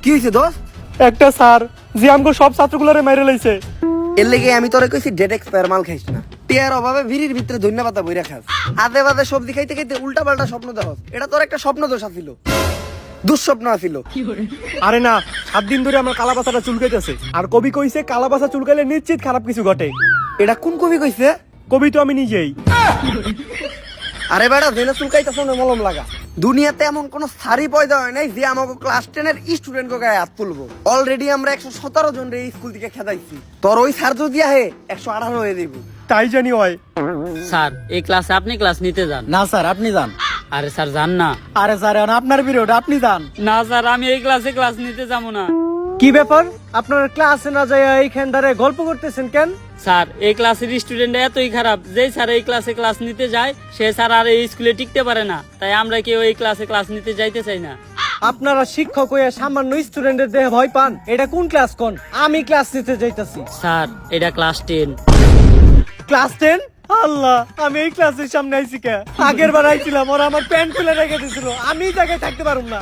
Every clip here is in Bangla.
কি হইছে দোস্ত? একটা স্যার যে আমগো সব ছাত্রগুলোরে মেরে লইছে। এর লেগে আমি তোরে কইছি ডেট এক্সপায়ার মাল খাইস না। টিয়ার অভাবে ভিড়ির ভিতরে ধন্যা পাতা বইরা খাস। আদে বাদে সবজি খাইতে খাইতে উল্টা পাল্টা স্বপ্ন দেখস। এটা তোর একটা স্বপ্ন দোষ আছিল, দুঃস্বপ্ন আছিল। আরে না, 7 দিন ধরে আমার কালাবাসাটা চুলকাইতেছে। আর কবি কইছে কালাবাসা চুলকাইলে নিশ্চিত খারাপ কিছু ঘটে। এটা কোন কবি কইছে? কবি তো আমি নিজেই। আরে বেটা, জেনে চুলকাইতেছ না মলম লাগা। দুনিয়াতে এমন কোন সারি পয়দা হয় নাই যে আমাকে ক্লাস 10 এর স্টুডেন্ট কে গায়ে হাত তুলবো। অলরেডি আমরা 117 জন রে স্কুল থেকে খেদাইছি। তোর ওই স্যার যদি আহে 118 হয়ে দিব। তাই জানি হয়। স্যার এই ক্লাসে আপনি ক্লাস নিতে যান। না স্যার আপনি যান। আরে স্যার যান না। আরে স্যার এখন আপনার পিরিয়ড, আপনি যান। না স্যার, আমি এই ক্লাসে ক্লাস নিতে যাবো না। কি ব্যাপার, আপনার ক্লাসে না যায় এইখান ধরে গল্প করতেছেন কেন? স্যার এই ক্লাসের স্টুডেন্ট এতই খারাপ যে স্যার এই ক্লাসে ক্লাস নিতে যায় সে স্যার আর এই স্কুলে টিকতে পারে না। তাই আমরা কেউ এই ক্লাসে ক্লাস নিতে যাইতে চাই না। আপনারা শিক্ষক হয়ে সামান্য স্টুডেন্টের দেহে ভয় পান? এটা কোন ক্লাস কোন? আমি ক্লাস নিতে যাইতাছি। স্যার এটা ক্লাস 10। ক্লাস 10? আল্লাহ, আমি এই ক্লাসের সামনে আইছি কে? আগের বার আইছিলাম, ওরা আমার প্যান্ট খুলে রেখে দিয়েছিল। আমি এই জায়গায় থাকতে পারুম না।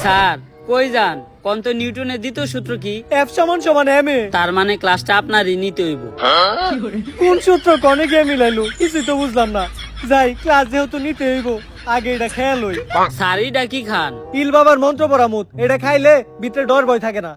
স্যার কই যান? কোন তো নিউটনের দ্বিতীয় সূত্র কি? এফ সমান সমান এম এ। তার মানে ক্লাসটা আপনারই নিতে হইব। কোন সূত্র কনে গিয়ে মিলাইলো কিছুই তো বুঝলাম না। যাই, ক্লাস যেহেতু নিতে হইব আগে এটা খেয়াল হই। স্যার এটা কি খান? ইল বাবার মন্ত্র পরামুত, এটা খাইলে ভিতরে ডর ভয় থাকে না।